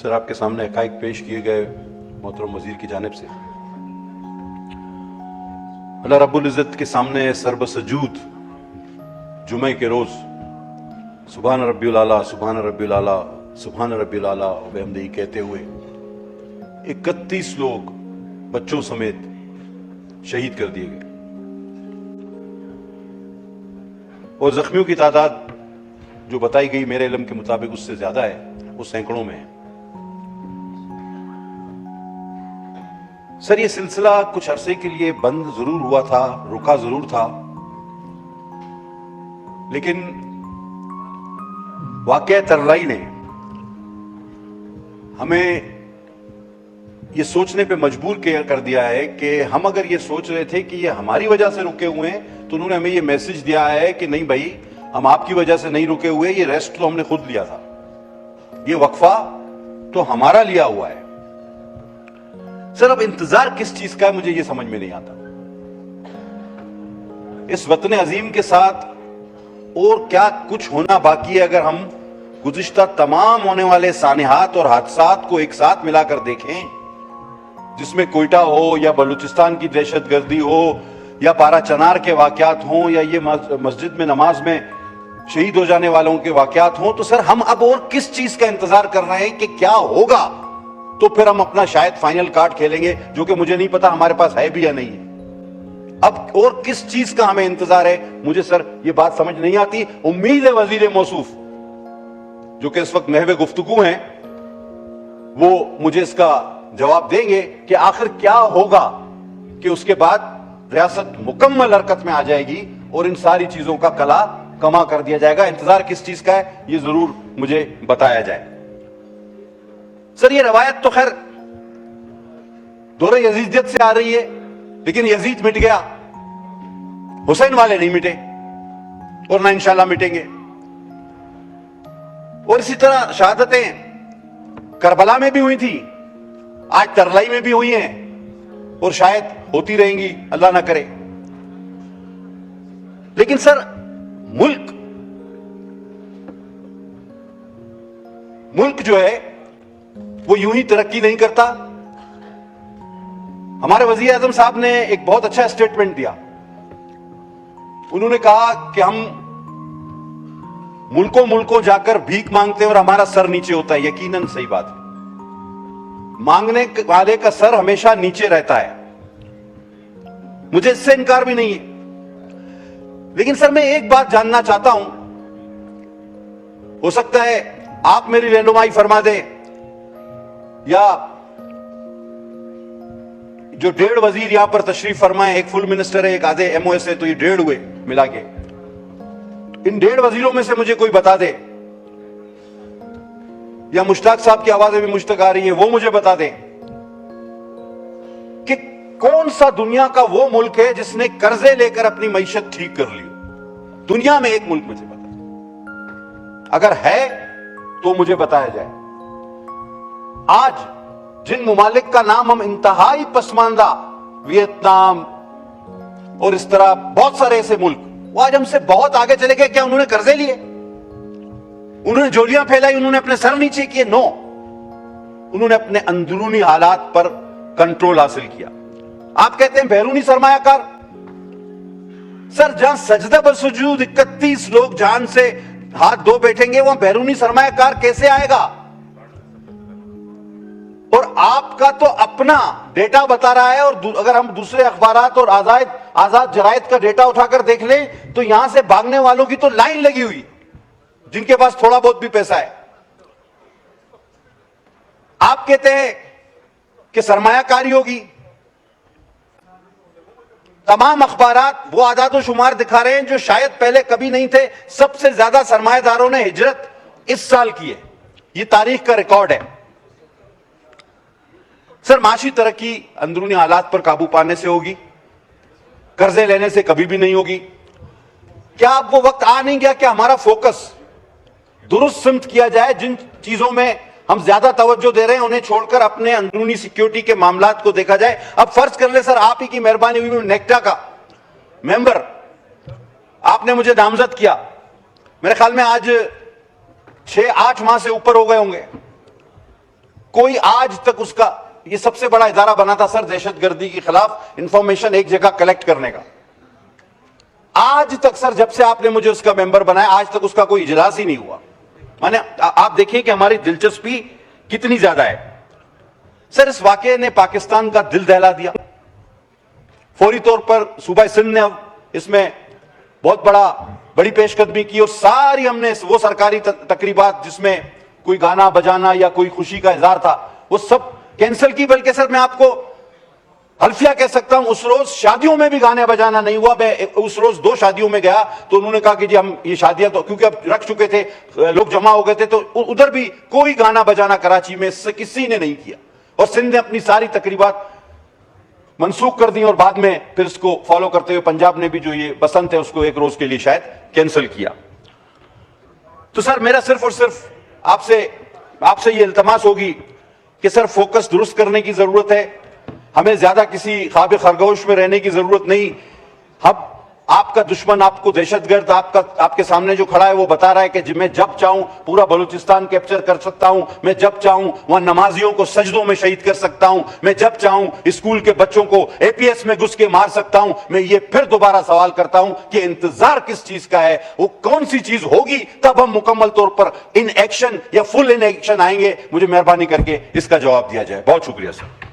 سر آپ کے سامنے حقائق پیش کیے گئے محترم وزیر کی جانب سے اللہ رب العزت کے سامنے سربسجود جمعہ کے روز سبحان ربی العلیٰ سبحان ربی العلیٰ سبحان ربی العلیٰ وبحمدہ کہتے ہوئے 31 لوگ بچوں سمیت شہید کر دیے گئے اور زخمیوں کی تعداد جو بتائی گئی میرے علم کے مطابق اس سے زیادہ ہے، وہ سینکڑوں میں ہے۔ سر یہ سلسلہ کچھ عرصے کے لیے بند ضرور ہوا تھا، رکا ضرور تھا، لیکن واقعہ ترلائی نے ہمیں یہ سوچنے پہ مجبور کر دیا ہے کہ ہم اگر یہ سوچ رہے تھے کہ یہ ہماری وجہ سے رکے ہوئے ہیں تو انہوں نے ہمیں یہ میسج دیا ہے کہ نہیں بھائی، ہم آپ کی وجہ سے نہیں رکے ہوئے، یہ ریسٹ تو ہم نے خود لیا تھا، یہ وقفہ تو ہمارا لیا ہوا ہے۔ سر اب انتظار کس چیز کا ہے مجھے یہ سمجھ میں نہیں آتا۔ اس وطن عظیم کے ساتھ اور کیا کچھ ہونا باقی ہے اگر ہم گزشتہ تمام ہونے والے سانحات اور حادثات کو ایک ساتھ ملا کر دیکھیں، جس میں کوئٹہ ہو یا بلوچستان کی دہشت گردی ہو یا پارا چنار کے واقعات ہوں یا یہ مسجد میں نماز میں شہید ہو جانے والوں کے واقعات ہوں، تو سر ہم اب اور کس چیز کا انتظار کر رہے ہیں کہ کیا ہوگا تو پھر ہم اپنا شاید فائنل کارڈ کھیلیں گے، جو کہ مجھے نہیں پتا ہمارے پاس ہے بھی یا نہیں ہے۔ اب اور کس چیز کا ہمیں انتظار ہے مجھے سر یہ بات سمجھ نہیں آتی۔ امید ہے وزیر موصوف جو کہ اس وقت محو گفتگو ہیں وہ مجھے اس کا جواب دیں گے کہ آخر کیا ہوگا کہ اس کے بعد ریاست مکمل حرکت میں آ جائے گی اور ان ساری چیزوں کا کلا کما کر دیا جائے گا۔ انتظار کس چیز کا ہے یہ ضرور مجھے بتایا جائے۔ سر یہ روایت تو خیر دور یزیدیت سے آ رہی ہے، لیکن یزید مٹ گیا، حسین والے نہیں مٹے اور نہ انشاءاللہ مٹیں گے۔ اور اسی طرح شہادتیں کربلا میں بھی ہوئی تھی، آج ترلائی میں بھی ہوئی ہیں اور شاید ہوتی رہیں گی، اللہ نہ کرے۔ لیکن سر ملک جو ہے وہ یوں ہی ترقی نہیں کرتا۔ ہمارے وزیر اعظم صاحب نے ایک بہت اچھا اسٹیٹمنٹ دیا، انہوں نے کہا کہ ہم ملکوں جا کر بھیک مانگتے ہیں اور ہمارا سر نیچے ہوتا ہے۔ یقیناً صحیح بات ہے، مانگنے والے کا سر ہمیشہ نیچے رہتا ہے، مجھے اس سے انکار بھی نہیں ہے۔ لیکن سر میں ایک بات جاننا چاہتا ہوں، ہو سکتا ہے آپ میری رہنمائی فرما دیں یا جو 1.5 وزیر یہاں پر تشریف فرمائے، ایک فل منسٹر ہے، ایک آدھے ایم او ایس ہے، تو یہ 1.5 ہوئے ملا کے۔ ان 1.5 وزیروں میں سے مجھے کوئی بتا دے، یا مشتاق صاحب کی آوازیں بھی مجھ تک آ رہی ہیں، وہ مجھے بتا دیں کہ کون سا دنیا کا وہ ملک ہے جس نے قرضے لے کر اپنی معیشت ٹھیک کر لی؟ دنیا میں ایک ملک مجھے بتا، اگر ہے تو مجھے بتایا جائے۔ آج جن ممالک کا نام ہم انتہائی پسماندہ، ویتنام اور اس طرح بہت سارے ایسے ملک، وہ آج ہم سے بہت آگے چلے گئے۔ کیا انہوں نے قرضے لیے؟ انہوں نے جولیاں پھیلائی؟ انہوں نے اپنے سر نیچے کیے؟ نو، انہوں نے اپنے اندرونی حالات پر کنٹرول حاصل کیا۔ آپ کہتے ہیں بیرونی سرمایہ کار، سر جہاں سجدہ بسجود 31 لوگ جان سے ہاتھ دھو بیٹھیں گے، وہاں بیرونی سرمایہ کار کیسے آئے گا؟ اور آپ کا تو اپنا ڈیٹا بتا رہا ہے، اور اگر ہم دوسرے اخبارات اور آزاد جرائد کا ڈیٹا اٹھا کر دیکھ لیں تو یہاں سے بھاگنے والوں کی تو لائن لگی ہوئی، جن کے پاس تھوڑا بہت بھی پیسہ ہے۔ آپ کہتے ہیں کہ سرمایہ کاری ہوگی، تمام اخبارات وہ اعداد و شمار دکھا رہے ہیں جو شاید پہلے کبھی نہیں تھے۔ سب سے زیادہ سرمایہ داروں نے ہجرت اس سال کی ہے، یہ تاریخ کا ریکارڈ ہے۔ سر معاشی ترقی اندرونی حالات پر قابو پانے سے ہوگی، قرضے لینے سے کبھی بھی نہیں ہوگی۔ کیا اب وہ وقت آ نہیں گیا کہ ہمارا فوکس درست سمت کیا جائے؟ جن چیزوں میں ہم زیادہ توجہ دے رہے ہیں انہیں چھوڑ کر اپنے اندرونی سیکیورٹی کے معاملات کو دیکھا جائے۔ اب فرض کر لیں سر آپ ہی کی مہربانی ہوئی، میں نیکٹا کا ممبر، آپ نے مجھے نامزد کیا، میرے خیال میں آج 6-8 ماہ سے اوپر ہو گئے ہوں گے۔ کوئی آج تک اس کا, یہ سب سے بڑا ادارہ بنا تھا سر دہشت گردی کے خلاف انفارمیشن ایک جگہ کلیکٹ کرنے کا, آج تک سر جب سے آپ نے مجھے اس کا ممبر بنایا آج تک اس کا کوئی اجلاس ہی نہیں ہوا. میں نے, آپ دیکھیں کہ ہماری دلچسپی کتنی زیادہ ہے. سر اس واقعے نے پاکستان کا دل دہلا دیا. فوری طور پر صوبہ سندھ نے اس میں بہت بڑی پیش قدمی کی, اور ساری ہم نے وہ سرکاری تقریبات جس میں کوئی گانا بجانا یا کوئی خوشی کا اظہار تھا وہ سب کینسل کی. بلکہ سر میں آپ کو حلفیہ کہہ سکتا ہوں اس روز شادیوں میں بھی گانے بجانا نہیں ہوا. میں اس روز 2 شادیوں میں گیا تو انہوں نے کہا کہ جی ہم یہ شادیاں تو کیونکہ اب رکھ چکے تھے, لوگ جمع ہو گئے تھے, تو ادھر بھی کوئی گانا بجانا کراچی میں سے کسی نے نہیں کیا, اور سندھ نے اپنی ساری تقریبات منسوخ کر دی, اور بعد میں پھر اس کو فالو کرتے ہوئے پنجاب نے بھی جو یہ بسنت ہے اس کو 1 روز کے لیے شاید کینسل کیا. تو سر میرا صرف اور صرف آپ سے یہ التماس ہوگی کہ سر فوکس درست کرنے کی ضرورت ہے. ہمیں زیادہ کسی خواب خرگوش میں رہنے کی ضرورت نہیں. اب آپ کا دشمن, آپ کو دہشت گرد آپ کے سامنے جو کھڑا ہے وہ بتا رہا ہے کہ میں جب چاہوں پورا بلوچستان کیپچر کر سکتا ہوں, میں جب چاہوں وہاں نمازیوں کو سجدوں میں شہید کر سکتا ہوں, میں جب چاہوں اسکول کے بچوں کو APS میں گھس کے مار سکتا ہوں. میں یہ پھر دوبارہ سوال کرتا ہوں کہ انتظار کس چیز کا ہے, وہ کون سی چیز ہوگی تب ہم مکمل طور پر ان ایکشن یا فل ان ایکشن آئیں گے. مجھے مہربانی کر کے اس کا جواب دیا جائے. بہت شکریہ سر.